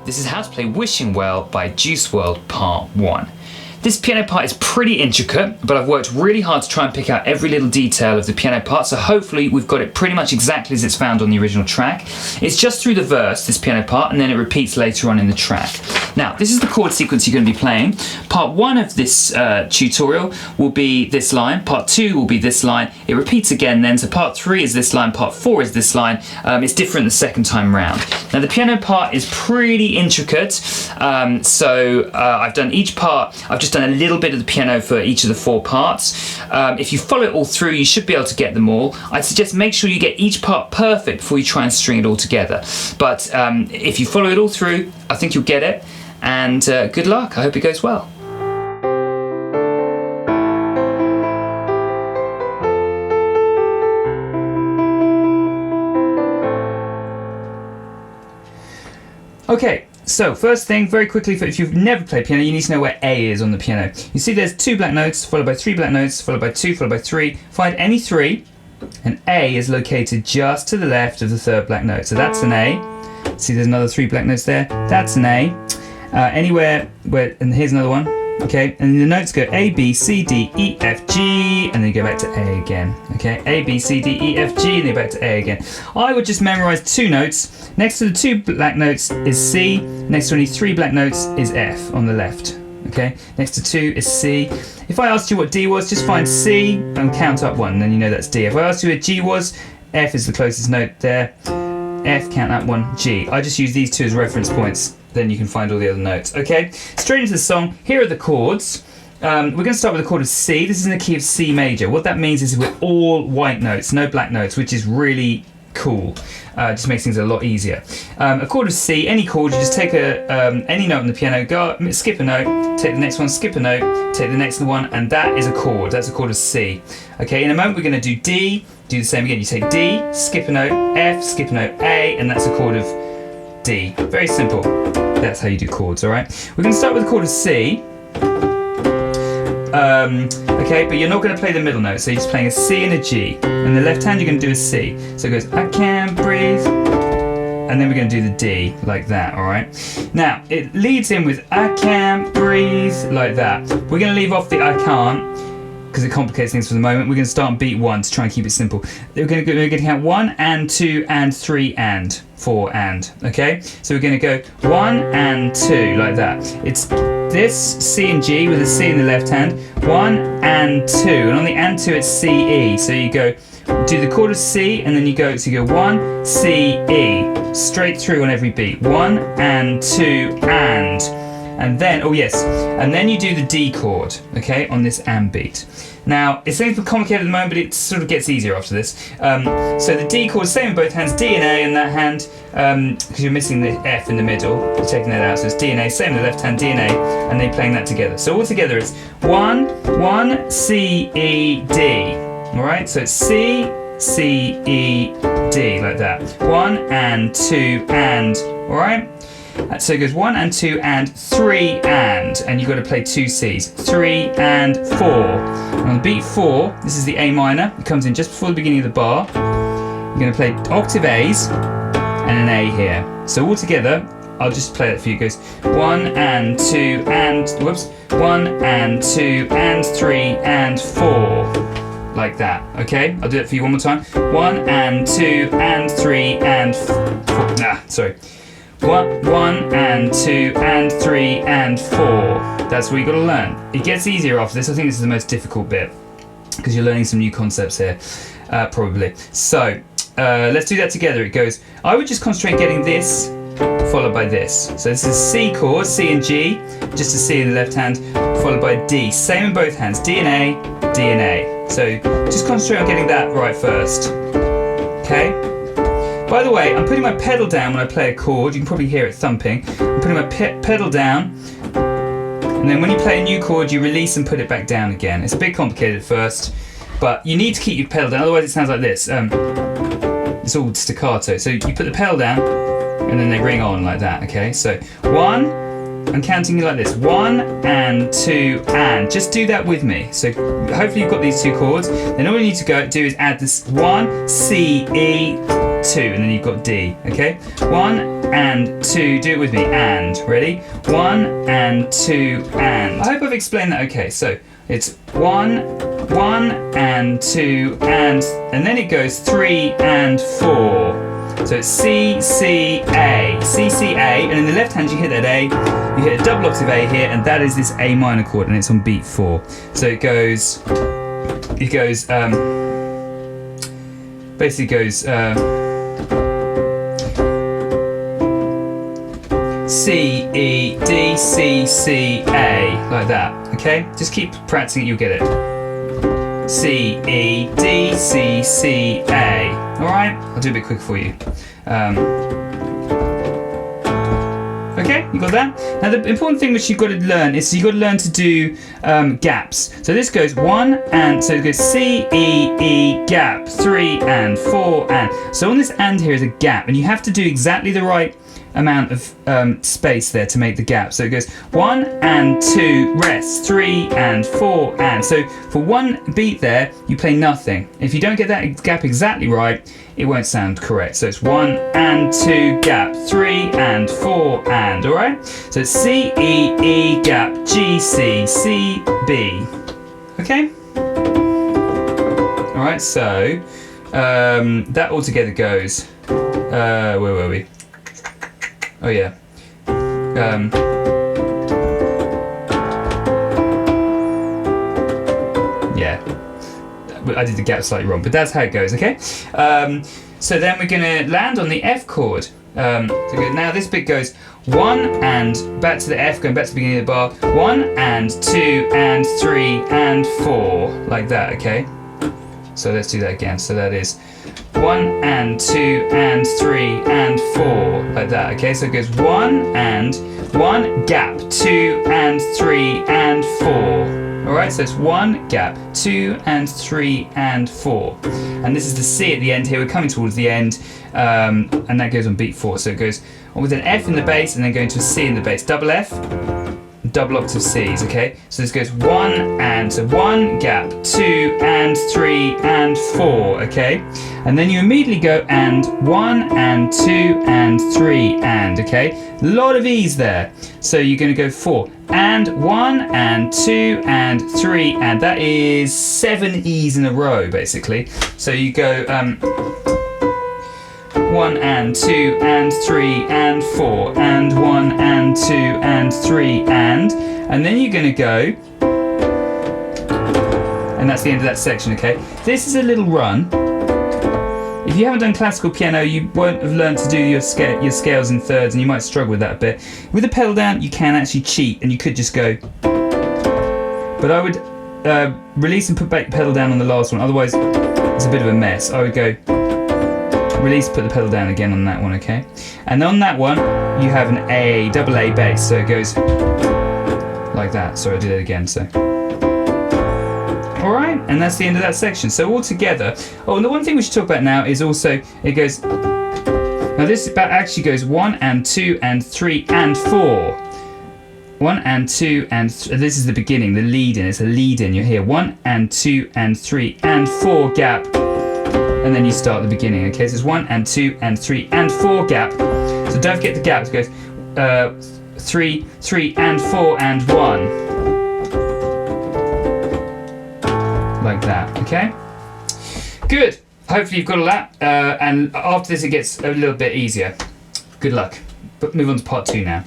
This is how to play Wishing Well by Juice WRLD Part 1. This piano part is pretty intricate, but I've worked really hard to try and pick out every little detail of the piano part, so hopefully we've got it pretty much exactly as it's found on the original track. It's just through the verse, this piano part, and then it repeats later on in the track. Now, this is the chord sequence you're going to be playing. Part 1 of this tutorial will be this line, part 2 will be this line, it repeats again then, so part 3 is this line, part 4 is this line. It's different the second time round. Now the piano part is pretty intricate, so I've done each part, I've just done a little bit of the piano for each of the 4 parts. If you follow it all through, you should be able to get them all. I'd suggest make sure you get each part perfect before you try and string it all together. But if you follow it all through, I think you'll get it. And good luck, I hope it goes well. Okay, so first thing, very quickly, if you've never played piano, you need to know where A is on the piano. You see there's 2 black notes, followed by 3 black notes, followed by 2, followed by 3. Find any 3, and A is located just to the left of the 3rd black note. So that's an A. See there's another 3 black notes there. That's an A. Anywhere where, and here's another one. Okay, and the notes go A, B, C, D, E, F, G, and then you go back to A again. Okay, A, B, C, D, E, F, G, and then back to A again. I would just memorize 2 notes. Next to the 2 black notes is C. Next to only 3 black notes is F on the left. Okay, next to 2 is C. If I asked you what D was, just find C and count up 1, then you know that's D. If I asked you what G was, F is the closest note there. F, count up 1, G. I just use these 2 as reference points. Then you can find all the other notes. Okay, straight into the song. Here are the chords. We're going to start with the chord of C. This is in the key of C major. What that means is we're all white notes, no black notes, which is really cool. Just makes things a lot easier. A chord of C, any chord, you just take any note on the piano, go up, skip a note, take the next one, skip a note, take the next one, and that is a chord. That's a chord of C. Okay, in a moment we're going to do D, do the same again. You take D, skip a note, F, skip a note, A, and that's a chord of D. Very simple. That's how you do chords, alright? We're going to start with the chord of C. Okay, but you're not going to play the middle note, so you're just playing a C and a G. In the left hand, you're going to do a C. So it goes, I can't breathe. And then we're going to do the D, like that, alright? Now, it leads in with I can't breathe, like that. We're going to leave off the I can't, because it complicates things for the moment. We're going to start on beat 1 to try and keep it simple. We're going to count 1 and 2 and 3 and 4 and. Okay? So we're going to go 1 and 2 like that. It's this C and G with a C in the left hand. 1 and 2. And on the and 2 it's C, E. So you go do the chord of C and then you go 1 C, E. Straight through on every beat. 1 and 2 and then, oh yes, and then you do the D chord, okay, on this and beat. Now, it's a little complicated at the moment, but it sort of gets easier after this. So the D chord, same in both hands, D and A in that hand, because you're missing the F in the middle, you're taking that out, so it's D and A, same in the left hand, D and A, and then playing that together. So all together it's 1, C, E, D, alright, so it's C, C, E, D, like that. 1 and 2 and, alright? So it goes 1 and 2 and 3 and you've got to play 2 C's. 3 and 4. And on beat 4, this is the A minor. It comes in just before the beginning of the bar. You're going to play octave A's and an A here. So all together, I'll just play it for you. It goes 1 and 2 and, whoops, 1 and 2 and 3 and 4. Like that, okay? I'll do it for you one more time. 1 and 2 and 3 and 4. 1 and 2 and 3 and 4. That's what you got to learn. It gets easier after this. I think this is the most difficult bit because you're learning some new concepts here, probably. So let's do that together. It goes, I would just concentrate getting this followed by this. So this is C chord, C and G, just a C in the left hand, followed by D. Same in both hands, D and A, D and A. So just concentrate on getting that right first. Okay? By the way, I'm putting my pedal down when I play a chord. You can probably hear it thumping. I'm putting my pedal down, and then when you play a new chord, you release and put it back down again. It's a bit complicated at first, but you need to keep your pedal down, otherwise it sounds like this. It's all staccato. So you put the pedal down, and then they ring on like that, okay? So 1, I'm counting like this. 1 and 2 and. Just do that with me. So hopefully you've got these 2 chords. Then all you need to do is add this 1, C, E, 2, and then you've got D, okay? 1 and 2, do it with me, and, ready? 1 and 2 and. I hope I've explained that okay. So it's 1 and 2 and then it goes 3 and 4. So it's C, C, A, C, C, A, and in the left hand you hit that A, you hit a double octave A here, and that is this A minor chord, and it's on beat 4. So it goes, basically goes C, E, D, C, C, A, like that, okay? Just keep practicing it, you'll get it. C, E, D, C, C, A. Alright? I'll do a bit quick for you. Okay, you got that? Now the important thing which you've got to learn is you've got to learn to do gaps. So this goes 1 and, so it goes C, E, E, gap, 3 and 4 and. So on this and here is a gap, and you have to do exactly the right amount of space there to make the gap. So it goes 1 and 2, rest, 3 and 4 and. So for one beat there, you play nothing. If you don't get that gap exactly right, it won't sound correct. So it's 1 and 2, gap, 3 and 4 and, alright? So it's C, E, E, gap, G, C, C, B. Okay? Alright, so that all together goes, where were we? Oh yeah. Yeah. I did the gap slightly wrong, but that's how it goes, okay? So then we're gonna land on the F chord. So now this bit goes 1 and back to the F, going back to the beginning of the bar. 1 and 2 and 3 and 4, like that, okay? So let's do that again. So that is 1 and 2 and 3 and 4, like that, okay? So it goes 1 and 1, gap, 2 and 3 and 4. Alright, so it's 1, gap, 2 and 3 and 4. And this is the C at the end here. We're coming towards the end, and that goes on beat 4. So it goes with an F in the bass and then going to a C in the bass. Double F, double octave C's, okay? So this goes 1 and, so 1, gap, 2 and 3 and 4, okay? And then you immediately go and 1 and 2 and 3 and, okay? A lot of E's there. So you're going to go 4 and 1 and 2 and 3 and that is 7 E's in a row basically. So you go 1 and 2 and 3 and 4 and 1 and 2 and 3 and then you're going to go, and that's the end of that section, okay? This is a little run. If you haven't done classical piano, you won't have learned to do your scales in thirds, and you might struggle with that a bit. With the pedal down, you can actually cheat, and you could just go. But I would release and put back the pedal down on the last one, otherwise it's a bit of a mess. I would go release, put the pedal down again on that one, okay? And on that one, you have an A, double A bass, so it goes like that. Sorry, I did it again, so. Alright, and that's the end of that section. So all together, oh, and the one thing we should talk about now is also, it goes, now this actually goes 1 and 2 and 3 and 4. 1 and 2 and, this is the beginning, the lead in, it's a lead in, you hear 1 and 2 and 3 and 4 gap, and then you start the beginning, okay? So it's 1 and 2 and 3 and 4 gap. So don't forget the gaps, it goes 3, 3 and 4 and 1. Like that, okay? Good. Hopefully you've got all that, and after this it gets a little bit easier. Good luck. But move on to part 2 now.